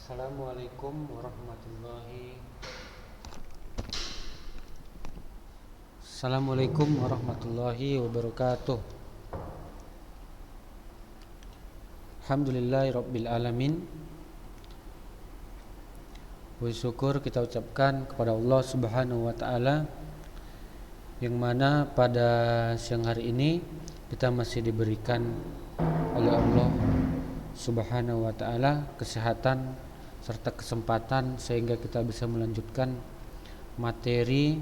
Assalamualaikum warahmatullahi wabarakatuh. Alhamdulillahirabbil alamin. Puji syukur kita ucapkan kepada Allah Subhanahu wa taala, yang mana pada siang hari ini kita masih diberikan oleh Allah Subhanahu wa taala kesehatan serta kesempatan sehingga kita bisa melanjutkan materi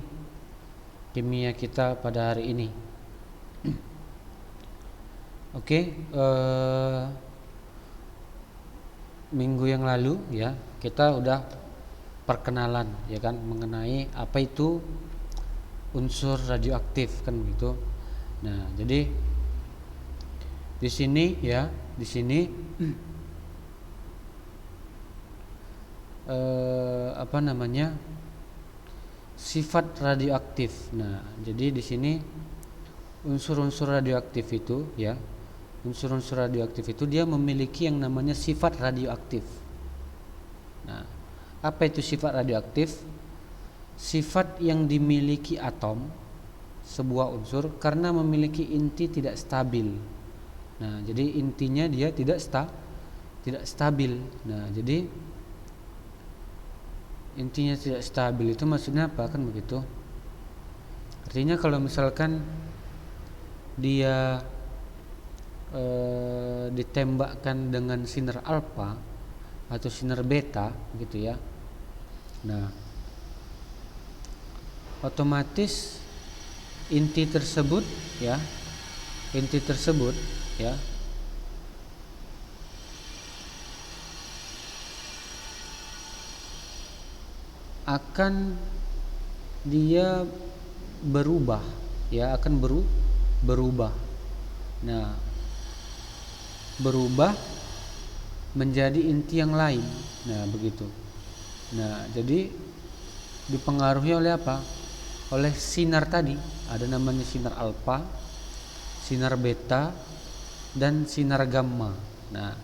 kimia kita pada hari ini. Minggu yang lalu ya kita udah perkenalan ya kan mengenai apa itu unsur radioaktif kan begitu. Nah, jadi di sini sifat radioaktif. Nah, jadi di sini unsur-unsur radioaktif itu ya, unsur-unsur radioaktif itu dia memiliki yang namanya sifat radioaktif. Nah, apa itu sifat radioaktif? Sifat yang dimiliki atom sebuah unsur karena memiliki inti tidak stabil. Nah, jadi intinya dia tidak stabil. Nah, jadi intinya tidak stabil itu maksudnya apa kan begitu? Artinya kalau misalkan dia ditembakkan dengan sinar alfa atau sinar beta gitu ya. Nah, otomatis inti tersebut ya akan dia berubah ya, berubah. Nah, berubah menjadi inti yang lain. Nah, begitu. Nah, jadi dipengaruhi oleh apa? Oleh sinar tadi. Ada namanya sinar alfa, sinar beta, dan sinar gamma. Nah,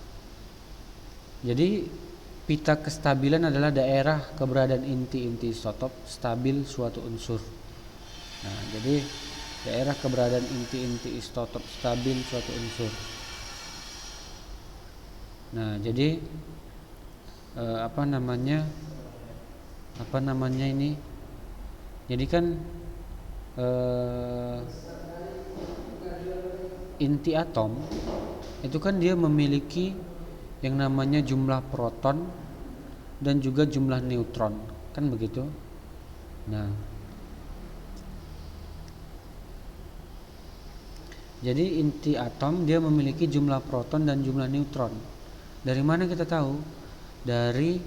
jadi pita kestabilan adalah daerah keberadaan inti-inti isotop stabil suatu unsur. Nah, jadi daerah keberadaan inti-inti isotop stabil suatu unsur. Nah, jadi jadi kan inti atom itu kan dia memiliki yang namanya jumlah proton dan juga jumlah neutron kan begitu. Nah, jadi inti atom dia memiliki jumlah proton dan jumlah neutron. Dari mana kita tahu? Dari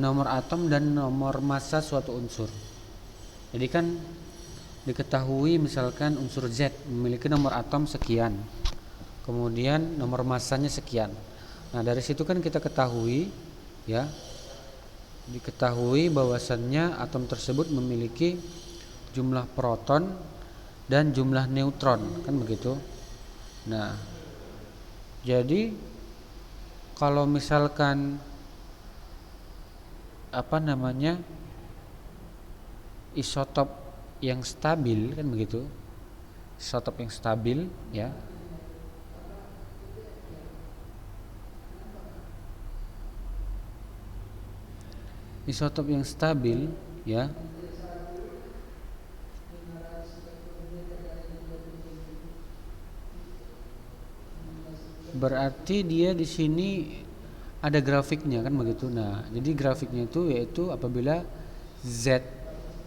nomor atom dan nomor massa suatu unsur. Jadi kan diketahui misalkan unsur Z memiliki nomor atom sekian, kemudian nomor massanya sekian. Nah, dari situ kan kita ketahui ya, diketahui bahwasannya atom tersebut memiliki jumlah proton dan jumlah neutron kan begitu. Nah, jadi kalau misalkan isotop yang stabil kan begitu, isotop yang stabil ya, isotop yang stabil ya, berarti dia di sini ada grafiknya kan begitu. Nah, jadi grafiknya itu yaitu apabila Z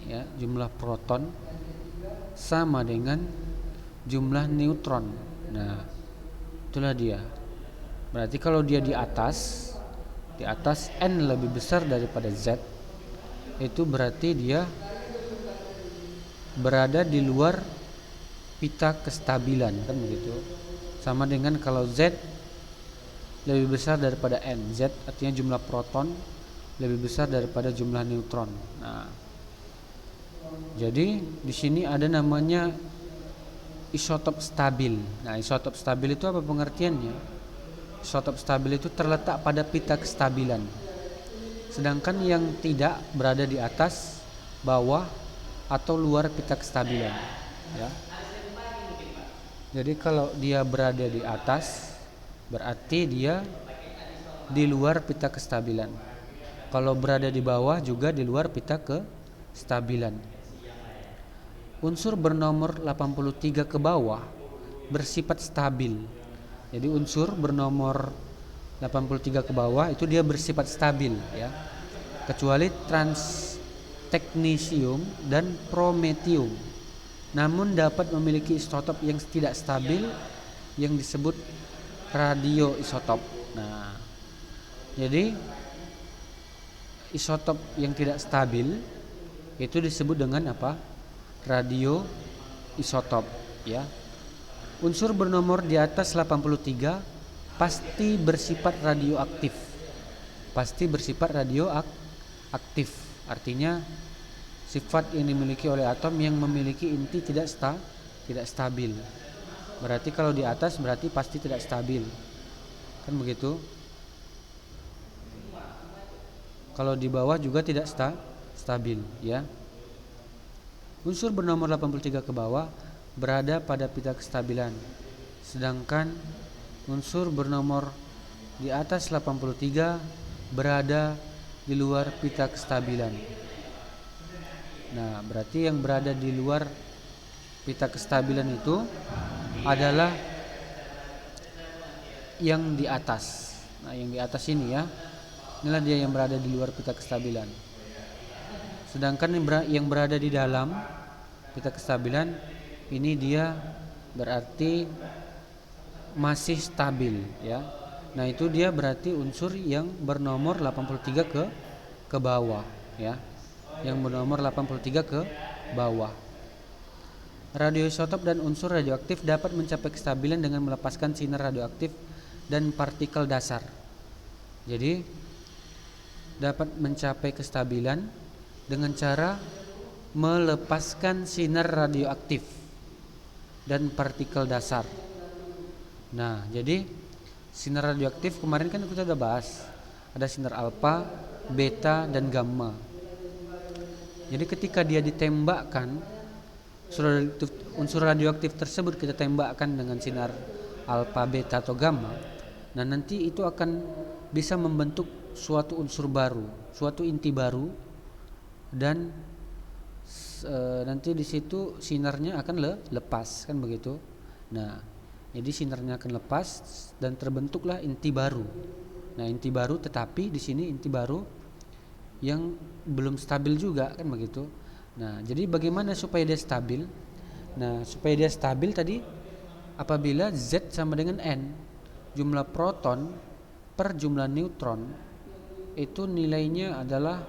ya, jumlah proton sama dengan jumlah neutron. Nah, itulah dia. Berarti kalau dia di atas N lebih besar daripada Z, itu berarti dia berada di luar pita kestabilan kan begitu. Sama dengan kalau Z lebih besar daripada N, Z artinya jumlah proton lebih besar daripada jumlah neutron. Nah, jadi di sini ada namanya isotop stabil. Nah, isotop stabil itu apa pengertiannya? isotop stabil itu terletak pada pita kestabilan. Sedangkan yang tidak berada di atas, bawah, atau luar pita kestabilan. Ya. Jadi kalau dia berada di atas, berarti dia di luar pita kestabilan. Kalau berada di bawah juga di luar pita kestabilan. Unsur bernomor 83 ke bawah bersifat stabil. Jadi unsur bernomor 83 ke bawah itu dia bersifat stabil, ya. Kecuali transteknisium dan prometium. Namun dapat memiliki isotop yang tidak stabil yang disebut radioisotop. Nah, jadi isotop yang tidak stabil itu disebut dengan apa? Radioisotop, ya. Unsur bernomor di atas 83 pasti bersifat radioaktif. Pasti bersifat radioaktif. Artinya sifat yang dimiliki oleh atom yang memiliki inti tidak stabil. Berarti kalau di atas berarti pasti tidak stabil. Kan begitu? Kalau di bawah juga tidak stabil, ya. Unsur bernomor 83 ke bawah berada pada pita kestabilan. Sedangkan unsur bernomor di atas 83 berada di luar pita kestabilan. Nah, berarti yang berada di luar pita kestabilan itu adalah yang di atas. Nah, yang di atas ini, ya. Inilah dia yang berada di luar pita kestabilan. Sedangkan yang berada di dalam pita kestabilan ini dia berarti masih stabil, ya. Nah, itu dia berarti unsur yang bernomor 83 ke bawah, ya. Yang bernomor 83 ke bawah. Radioisotop dan unsur radioaktif dapat mencapai kestabilan dengan melepaskan sinar radioaktif dan partikel dasar. Jadi dapat mencapai kestabilan dengan cara melepaskan sinar radioaktif dan partikel dasar. Nah, jadi sinar radioaktif kemarin kan kita udah bahas. Ada sinar alfa, beta, dan gamma. Jadi ketika dia ditembakkan, unsur radioaktif tersebut kita tembakkan dengan sinar alfa, beta, atau gamma. Nah, nanti itu akan bisa membentuk suatu unsur baru, suatu inti baru, dan nanti di situ sinarnya akan lepas, kan begitu. Nah, jadi sinarnya akan lepas dan terbentuklah inti baru. Nah, inti baru, tetapi di sini inti baru yang belum stabil juga, kan begitu. Nah, jadi bagaimana supaya dia stabil? Nah, supaya dia stabil tadi apabila Z sama dengan N, jumlah proton per jumlah neutron itu nilainya adalah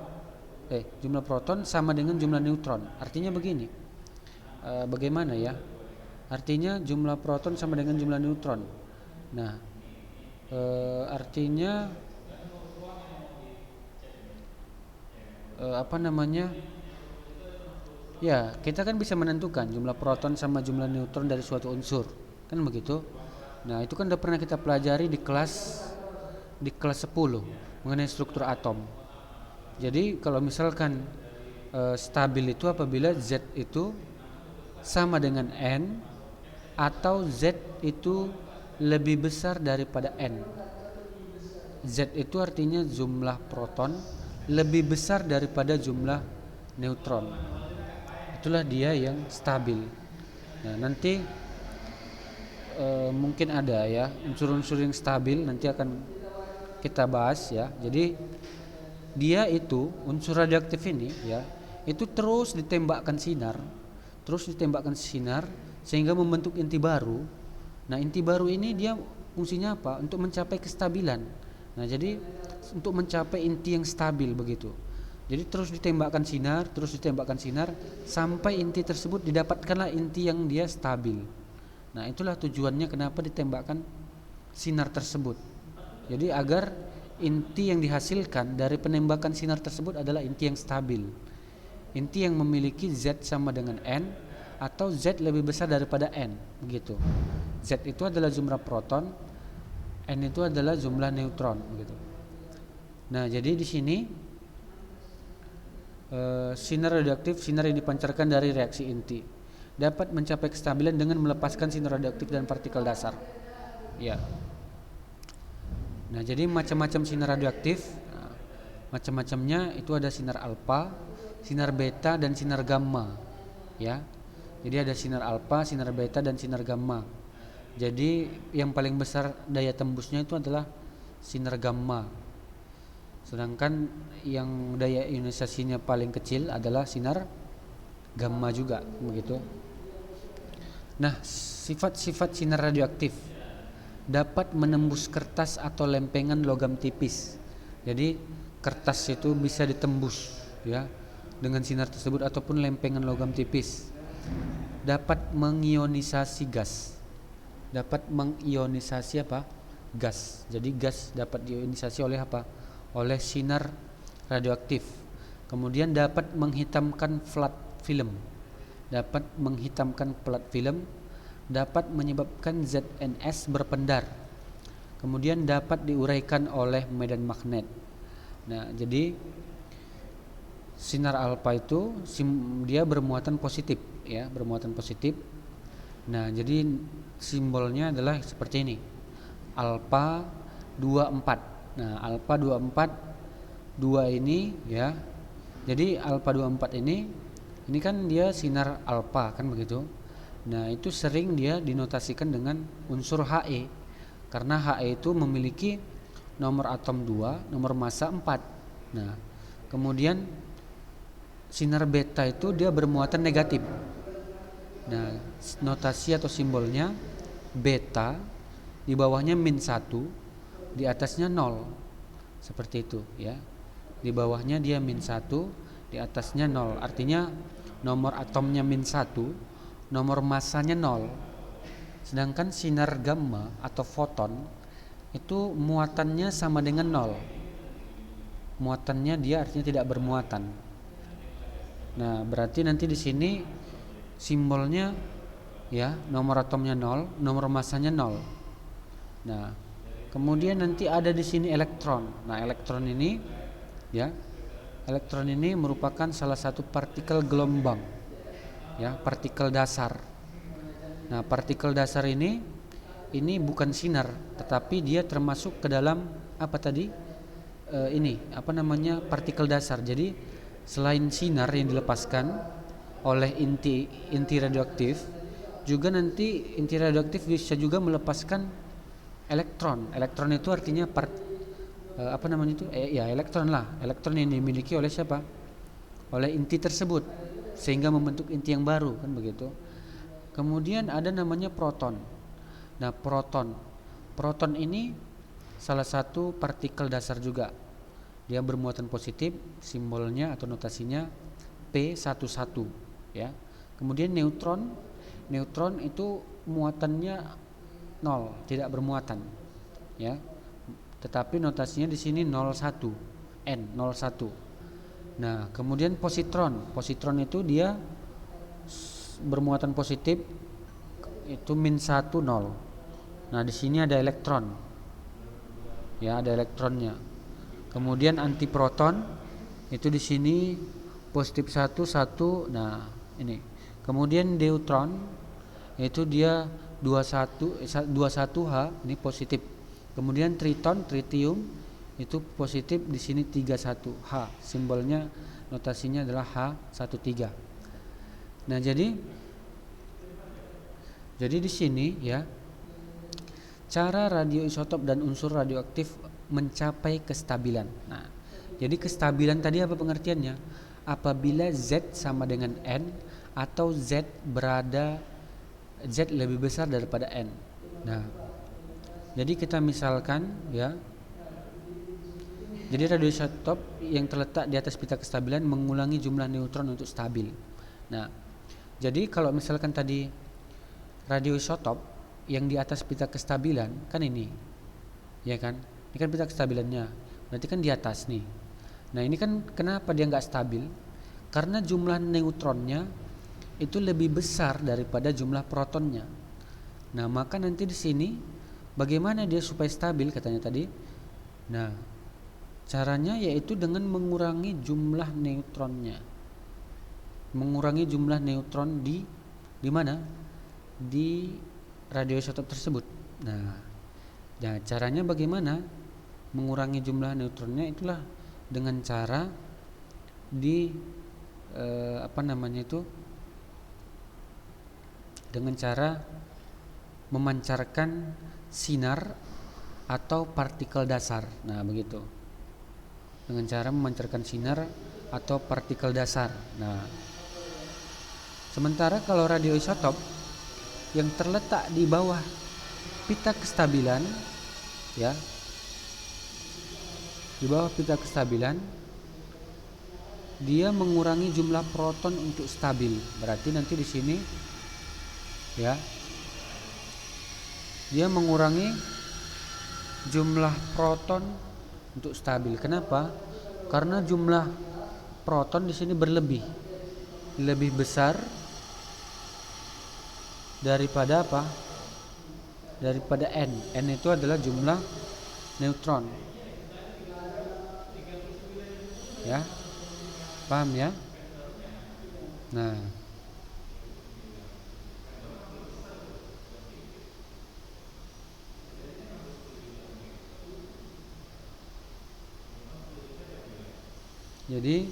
jumlah proton sama dengan jumlah neutron. Artinya begini. Bagaimana ya? Artinya jumlah proton sama dengan jumlah neutron. Nah, artinya ya, kita kan bisa menentukan jumlah proton sama jumlah neutron dari suatu unsur, kan begitu. Nah, itu kan udah pernah kita pelajari di kelas 10 mengenai struktur atom. Jadi kalau misalkan stabil itu apabila Z itu sama dengan N atau Z itu lebih besar daripada N. Z itu artinya jumlah proton lebih besar daripada jumlah neutron. Itulah dia yang stabil. Nah, nanti mungkin ada ya unsur-unsur yang stabil, nanti akan kita bahas, ya. Jadi dia itu unsur radioaktif ini, ya, itu terus ditembakkan sinar sehingga membentuk inti baru. Nah, inti baru ini dia fungsinya apa? Untuk mencapai kestabilan. Nah, jadi untuk mencapai inti yang stabil begitu. Jadi terus ditembakkan sinar sampai inti tersebut didapatkanlah inti yang dia stabil. Nah, itulah tujuannya kenapa ditembakkan sinar tersebut. Jadi agar inti yang dihasilkan dari penembakan sinar tersebut adalah inti yang stabil. Inti yang memiliki Z sama dengan N atau Z lebih besar daripada N, begitu. Z itu adalah jumlah proton N itu adalah jumlah neutron gitu. Nah, jadi di sini sinar radioaktif, sinar yang dipancarkan dari reaksi inti, dapat mencapai kestabilan dengan melepaskan sinar radioaktif dan partikel dasar. Ya. Nah, jadi macam-macam sinar radioaktif, macam-macamnya itu ada sinar alfa, sinar beta, dan sinar gamma. Ya. Jadi ada sinar alfa, sinar beta, dan sinar gamma. Jadi yang paling besar daya tembusnya itu adalah sinar gamma. Sedangkan yang daya ionisasinya paling kecil adalah sinar gamma juga, begitu. Nah, sifat-sifat sinar radioaktif dapat menembus kertas atau lempengan logam tipis. Jadi kertas itu bisa ditembus ya dengan sinar tersebut ataupun lempengan logam tipis. Dapat mengionisasi gas. Dapat mengionisasi apa? Gas. Jadi gas dapat diionisasi oleh apa? Oleh sinar radioaktif. Kemudian dapat menghitamkan plat film. Dapat menghitamkan plat film, dapat menyebabkan ZNS berpendar. Kemudian dapat diuraikan oleh medan magnet. Nah, jadi sinar alfa itu dia bermuatan positif ya, bermuatan positif. Nah, jadi simbolnya adalah seperti ini. Alfa 24. Nah, alfa 24 2 ini ya. Jadi alfa 24 ini kan dia sinar alfa kan begitu. Nah, itu sering dia dinotasikan dengan unsur He. Karena He itu memiliki nomor atom 2, nomor massa 4. Nah, kemudian sinar beta itu dia bermuatan negatif. Nah, notasi atau simbolnya beta, di bawahnya -1, di atasnya 0. Seperti itu ya. Di bawahnya dia -1, di atasnya 0. Artinya nomor atomnya -1, nomor massanya 0. Sedangkan sinar gamma atau foton itu muatannya sama dengan 0. Muatannya dia artinya tidak bermuatan. Nah, berarti nanti di sini simbolnya ya, nomor atomnya 0, nomor massanya 0. Nah, kemudian nanti ada di sini elektron. Nah, elektron ini ya, elektron ini merupakan salah satu partikel gelombang. Ya, partikel dasar. Nah, partikel dasar ini bukan sinar, tetapi dia termasuk ke dalam apa tadi? Partikel dasar. Jadi selain sinar yang dilepaskan oleh inti radioaktif, juga nanti inti radioaktif bisa juga melepaskan elektron. Elektron itu artinya elektron lah. Elektron yang dimiliki oleh siapa? Oleh inti tersebut, sehingga membentuk inti yang baru kan begitu. Kemudian ada namanya proton. Nah, proton ini salah satu partikel dasar juga. Dia bermuatan positif, simbolnya atau notasinya P11 ya. Kemudian neutron itu muatannya 0, tidak bermuatan ya. Tetapi notasinya di sini 01, N01. Nah, kemudian positron itu dia bermuatan positif, itu -1, 0. Nah, di sini ada elektron ya, ada elektronnya. Kemudian antiproton itu di sini positif 1, 1. Nah, ini. Kemudian deuteron itu dia 21H, ini positif. Kemudian tritium itu positif, di sini 31H. Simbolnya notasinya adalah H13. Nah, jadi di sini ya, cara radioisotop dan unsur radioaktif mencapai kestabilan. Nah, jadi kestabilan tadi apa pengertiannya? Apabila Z sama dengan N atau Z lebih besar daripada N. Nah, jadi kita misalkan ya, jadi radioisotop yang terletak di atas pita kestabilan mengulangi jumlah neutron untuk stabil. Nah, jadi kalau misalkan tadi radioisotop yang di atas pita kestabilan kan ini, ya kan? Ini kan pita kestabilannya, berarti kan di atas nih. Nah, ini kan kenapa dia nggak stabil? Karena jumlah neutronnya itu lebih besar daripada jumlah protonnya. Nah, maka nanti di sini Bagaimana dia supaya stabil katanya tadi? Nah, caranya yaitu dengan mengurangi jumlah neutronnya. Mengurangi jumlah neutron di mana? Di radioisotop tersebut. Nah, caranya bagaimana? Mengurangi jumlah neutronnya itulah dengan cara dengan cara memancarkan sinar atau partikel dasar. Nah, begitu. Dengan cara memancarkan sinar atau partikel dasar. Nah, sementara kalau radioisotop yang terletak di bawah pita kestabilan, ya, di bawah pita kestabilan, dia mengurangi jumlah proton untuk stabil. Berarti nanti di sini, ya, dia mengurangi jumlah proton untuk stabil. Kenapa? Karena jumlah proton di sini lebih besar daripada apa? Daripada N. N itu adalah jumlah neutron. Ya, paham ya? Nah, jadi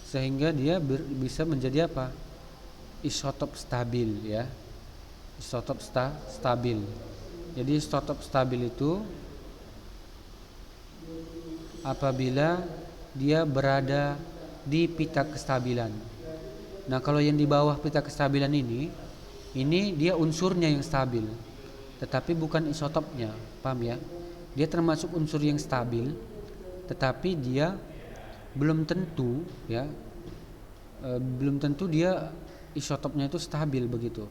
sehingga dia bisa menjadi apa? Isotop stabil, ya. Isotop stabil. Jadi isotop stabil itu apabila dia berada di pita kestabilan. Nah, kalau yang di bawah pita kestabilan ini dia unsurnya yang stabil, tetapi bukan isotopnya, paham ya? Dia termasuk unsur yang stabil, tetapi dia belum tentu, ya, belum tentu dia isotopnya itu stabil begitu.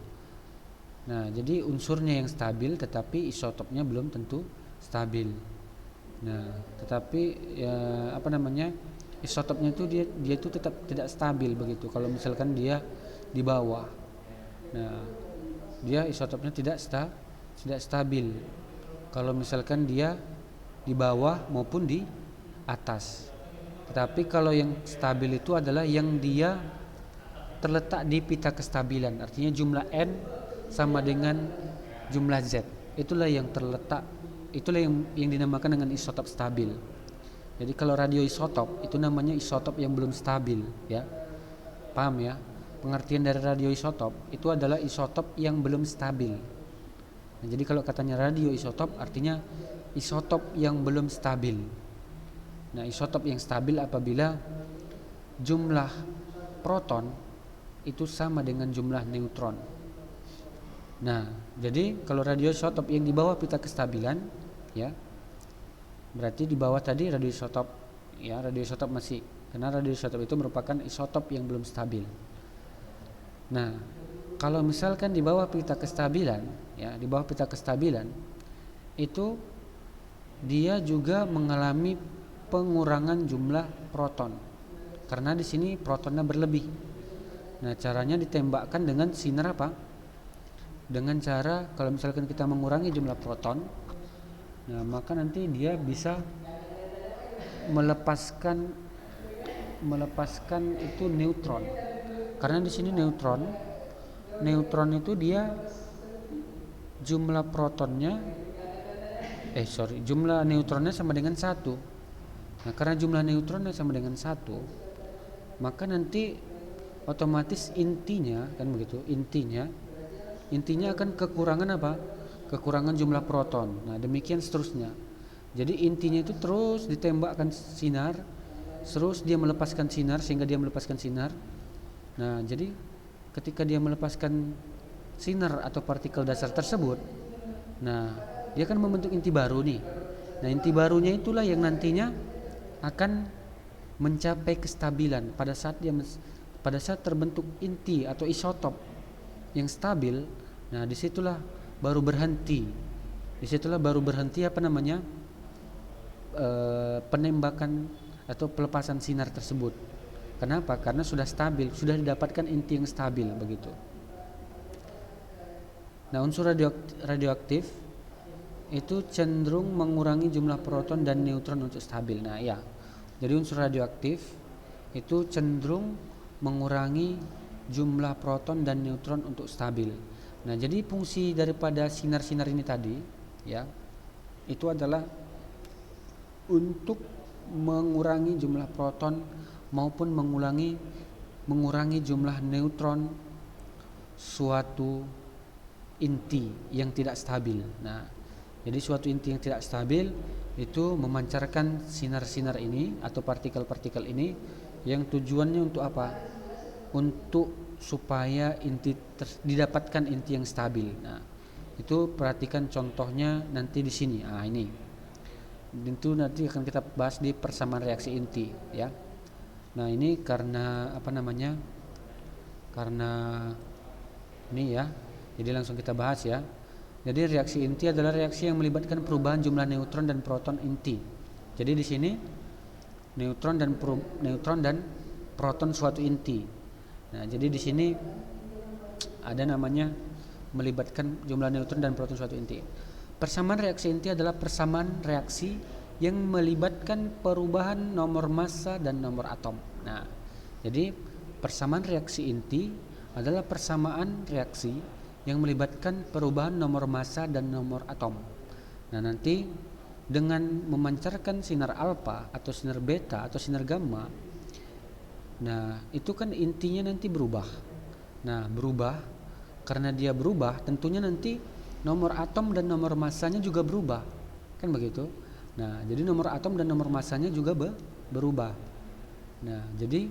Nah, jadi unsurnya yang stabil, tetapi isotopnya belum tentu stabil. Nah, tetapi ya, isotopnya itu dia itu tetap tidak stabil begitu. Kalau misalkan dia di bawah, nah, dia isotopnya tidak stabil. Kalau misalkan dia di bawah maupun di atas. Tetapi kalau yang stabil itu adalah yang dia terletak di pita kestabilan. Artinya jumlah N sama dengan jumlah Z. Itulah yang terletak, itulah yang dinamakan dengan isotop stabil. Jadi kalau radioisotop itu namanya isotop yang belum stabil, ya. Paham ya? Pengertian dari radioisotop itu adalah isotop yang belum stabil. Nah, jadi kalau katanya radioisotop artinya isotop yang belum stabil. Nah, isotop yang stabil apabila jumlah proton itu sama dengan jumlah neutron. Nah, jadi kalau radioisotop yang di bawah pita kestabilan, ya, berarti di bawah tadi radioisotop, ya, radioisotop masih, karena radioisotop itu merupakan isotop yang belum stabil. Nah, kalau misalkan di bawah pita kestabilan, ya, di bawah pita kestabilan itu dia juga mengalami pengurangan jumlah proton, karena di sini protonnya berlebih. Nah, caranya ditembakkan dengan sinar apa? Dengan cara kalau misalkan kita mengurangi jumlah proton, nah, maka nanti dia bisa melepaskan itu neutron. Karena di sini neutron itu dia jumlah protonnya jumlah neutronnya sama dengan 1. Nah, karena jumlah neutronnya sama dengan 1, maka nanti otomatis intinya kan begitu, intinya akan kekurangan apa? Kekurangan jumlah proton. Nah, demikian seterusnya. Jadi intinya itu terus ditembakkan sinar, terus dia melepaskan sinar sehingga dia melepaskan sinar. Nah, jadi ketika dia melepaskan sinar atau partikel dasar tersebut, nah, dia akan membentuk inti baru nih. Nah, inti barunya itulah yang nantinya akan mencapai kestabilan pada saat terbentuk inti atau isotop yang stabil. Nah, disitulah baru berhenti penembakan atau pelepasan sinar tersebut. Kenapa? Karena sudah stabil, sudah didapatkan inti yang stabil begitu. Nah, unsur radioaktif itu cenderung mengurangi jumlah proton dan neutron untuk stabil. Nah, ya. Jadi unsur radioaktif itu cenderung mengurangi jumlah proton dan neutron untuk stabil. Nah, jadi fungsi daripada sinar-sinar ini tadi, ya, itu adalah untuk mengurangi jumlah proton maupun mengurangi jumlah neutron suatu inti yang tidak stabil. Nah, jadi suatu inti yang tidak stabil itu memancarkan sinar-sinar ini atau partikel-partikel ini yang tujuannya untuk apa? Untuk supaya didapatkan inti yang stabil. Nah, itu perhatikan contohnya nanti di sini. Ah, ini. Itu nanti akan kita bahas di persamaan reaksi inti, ya. Nah, ini karena apa namanya? Karena ini ya. Jadi langsung kita bahas ya. Jadi reaksi inti adalah reaksi yang melibatkan perubahan jumlah neutron dan proton inti. Jadi di sini neutron dan proton suatu inti. Nah, jadi di sini ada namanya melibatkan jumlah neutron dan proton suatu inti. Persamaan reaksi inti adalah persamaan reaksi yang melibatkan perubahan nomor massa dan nomor atom. Nah, jadi persamaan reaksi inti adalah persamaan reaksi yang melibatkan perubahan nomor massa dan nomor atom. Nah, nanti dengan memancarkan sinar alfa atau sinar beta atau sinar gamma, nah itu kan intinya nanti berubah. Nah, berubah karena dia berubah, tentunya nanti nomor atom dan nomor massanya juga berubah, kan begitu. Nah, jadi nomor atom dan nomor massanya juga berubah. Nah, jadi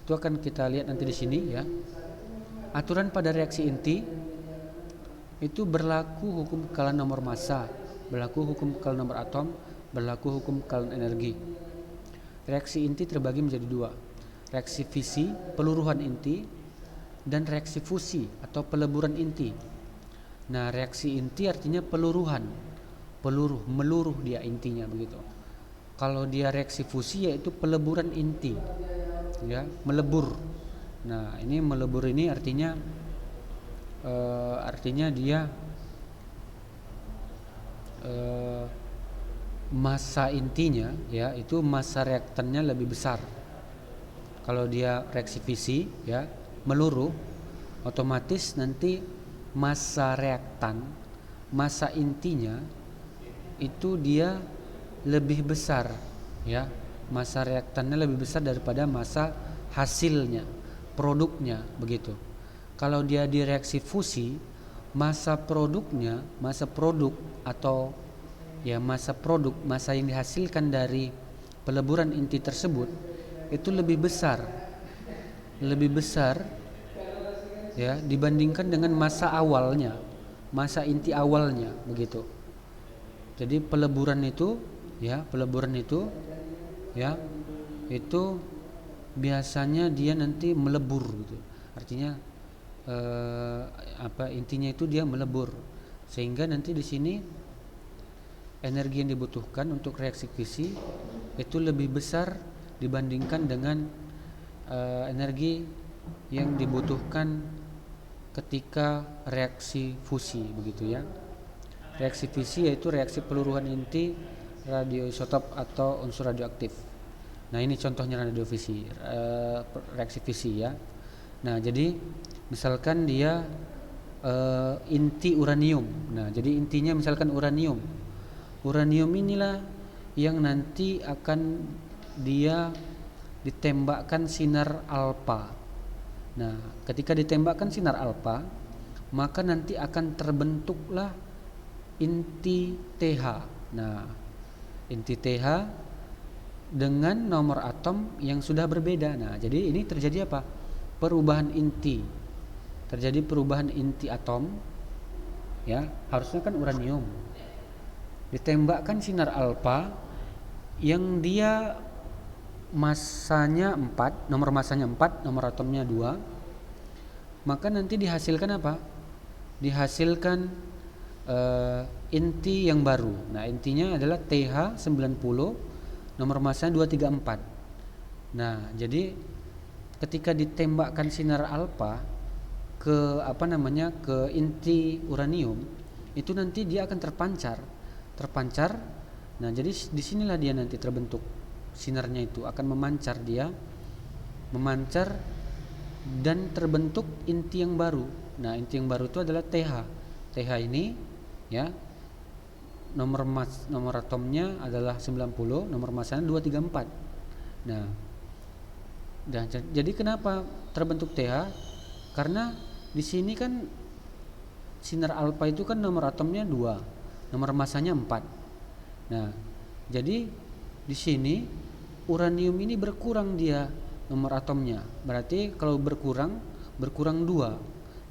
itu akan kita lihat nanti di sini ya. Aturan pada reaksi inti itu berlaku hukum kekalahan nomor massa, berlaku hukum kekalahan nomor atom, berlaku hukum kekalahan energi. Reaksi inti terbagi menjadi dua, reaksi fisi, peluruhan inti, dan reaksi fusi atau peleburan inti. Nah, reaksi inti artinya peluruhan, meluruh dia intinya begitu. Kalau dia reaksi fusi yaitu peleburan inti, ya, melebur. Nah, ini melebur ini artinya dia massa intinya ya itu massa reaktannya lebih besar. Kalau dia reaksi fisi ya meluruh, otomatis nanti massa reaktan, massa intinya itu dia lebih besar ya, massa reaktannya lebih besar daripada massa hasilnya, produknya begitu. Kalau dia di reaksi fusi, massa produk atau ya massa yang dihasilkan dari peleburan inti tersebut itu lebih besar ya dibandingkan dengan massa inti awalnya begitu. Jadi peleburan itu itu biasanya dia nanti melebur gitu. Artinya intinya itu dia melebur, sehingga nanti di sini energi yang dibutuhkan untuk reaksi fisi itu lebih besar dibandingkan dengan energi yang dibutuhkan ketika reaksi fusi begitu ya. Reaksi fisi yaitu reaksi peluruhan inti radioisotop atau unsur radioaktif. Nah, ini contohnya reaksi fisi ya. Nah, jadi misalkan dia inti uranium. Nah, jadi intinya misalkan uranium. Uranium inilah yang nanti akan dia ditembakkan sinar alfa. Nah, ketika ditembakkan sinar alfa, maka nanti akan terbentuklah inti TH. Nah, inti TH dengan nomor atom yang sudah berbeda. Nah, jadi ini terjadi apa? Terjadi perubahan inti atom ya, harusnya kan uranium ditembakkan sinar alfa yang dia massanya 4, nomor massanya 4, nomor atomnya 2, maka nanti dihasilkan apa? Dihasilkan inti yang baru. Nah, intinya adalah TH90, nomor massanya 234. Nah, jadi ketika ditembakkan sinar alfa ke inti uranium, itu nanti dia akan terpancar. Nah, jadi disinilah dia nanti terbentuk sinarnya, itu akan memancar dan terbentuk inti yang baru. Nah, inti yang baru itu adalah TH. TH ini ya, nomor atomnya adalah 90, nomor masanya 234. Nah, jadi kenapa terbentuk TH? Karena di sini kan sinar alfa itu kan nomor atomnya 2, nomor masanya 4. Nah, jadi di sini uranium ini berkurang dia nomor atomnya. Berarti kalau berkurang 2.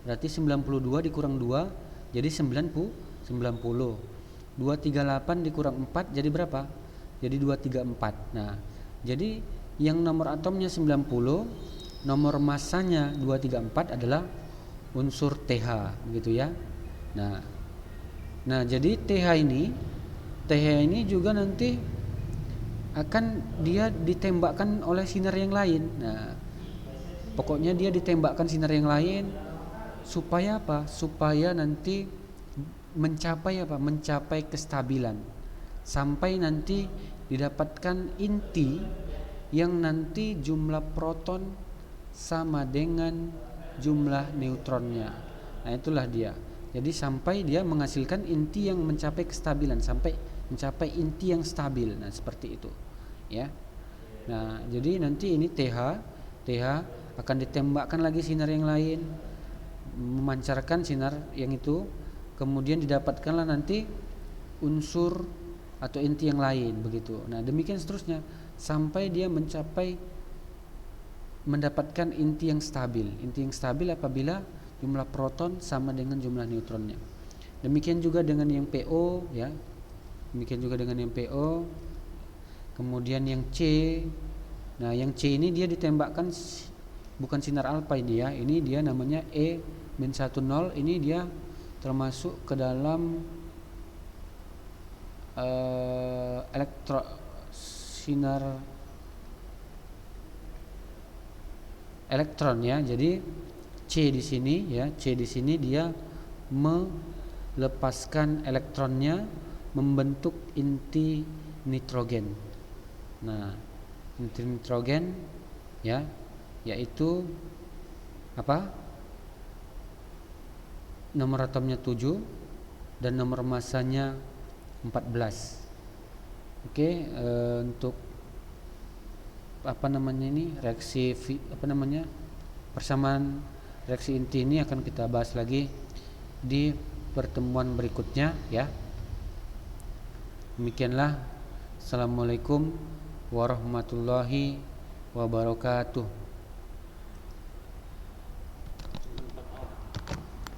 Berarti 92 dikurang 2 jadi 90. 238 dikurang 4 jadi berapa? Jadi 234. Nah, jadi yang nomor atomnya 90, nomor masanya 234 adalah unsur TH, begitu ya. Nah, jadi TH ini juga nanti akan dia ditembakkan oleh sinar yang lain. Nah, pokoknya dia ditembakkan sinar yang lain supaya apa? Supaya nanti mencapai kestabilan, sampai nanti didapatkan inti yang nanti jumlah proton sama dengan jumlah neutronnya. Nah, itulah dia. Jadi sampai dia menghasilkan inti yang mencapai kestabilan, sampai mencapai inti yang stabil. Nah, seperti itu ya. Nah, jadi nanti ini TH akan ditembakkan lagi sinar yang lain, memancarkan sinar yang itu, kemudian didapatkanlah nanti unsur atau inti yang lain, begitu. Nah, demikian seterusnya sampai dia mendapatkan inti yang stabil. Inti yang stabil apabila jumlah proton sama dengan jumlah neutronnya. Demikian juga dengan yang PO ya. Demikian juga dengan yang PO. Kemudian yang C. Nah, yang C ini dia ditembakkan bukan sinar alfa ini ya. Ini dia namanya E-10. Ini dia termasuk ke dalam sinar elektron ya. Jadi C di sini ya, C di sini dia melepaskan elektronnya membentuk inti nitrogen. Nah, inti nitrogen ya, yaitu apa? Nomor atomnya 7 dan nomor masanya 14. Oke, untuk reaksi persamaan reaksi inti ini akan kita bahas lagi di pertemuan berikutnya ya. Demikianlah. Assalamualaikum warahmatullahi wabarakatuh.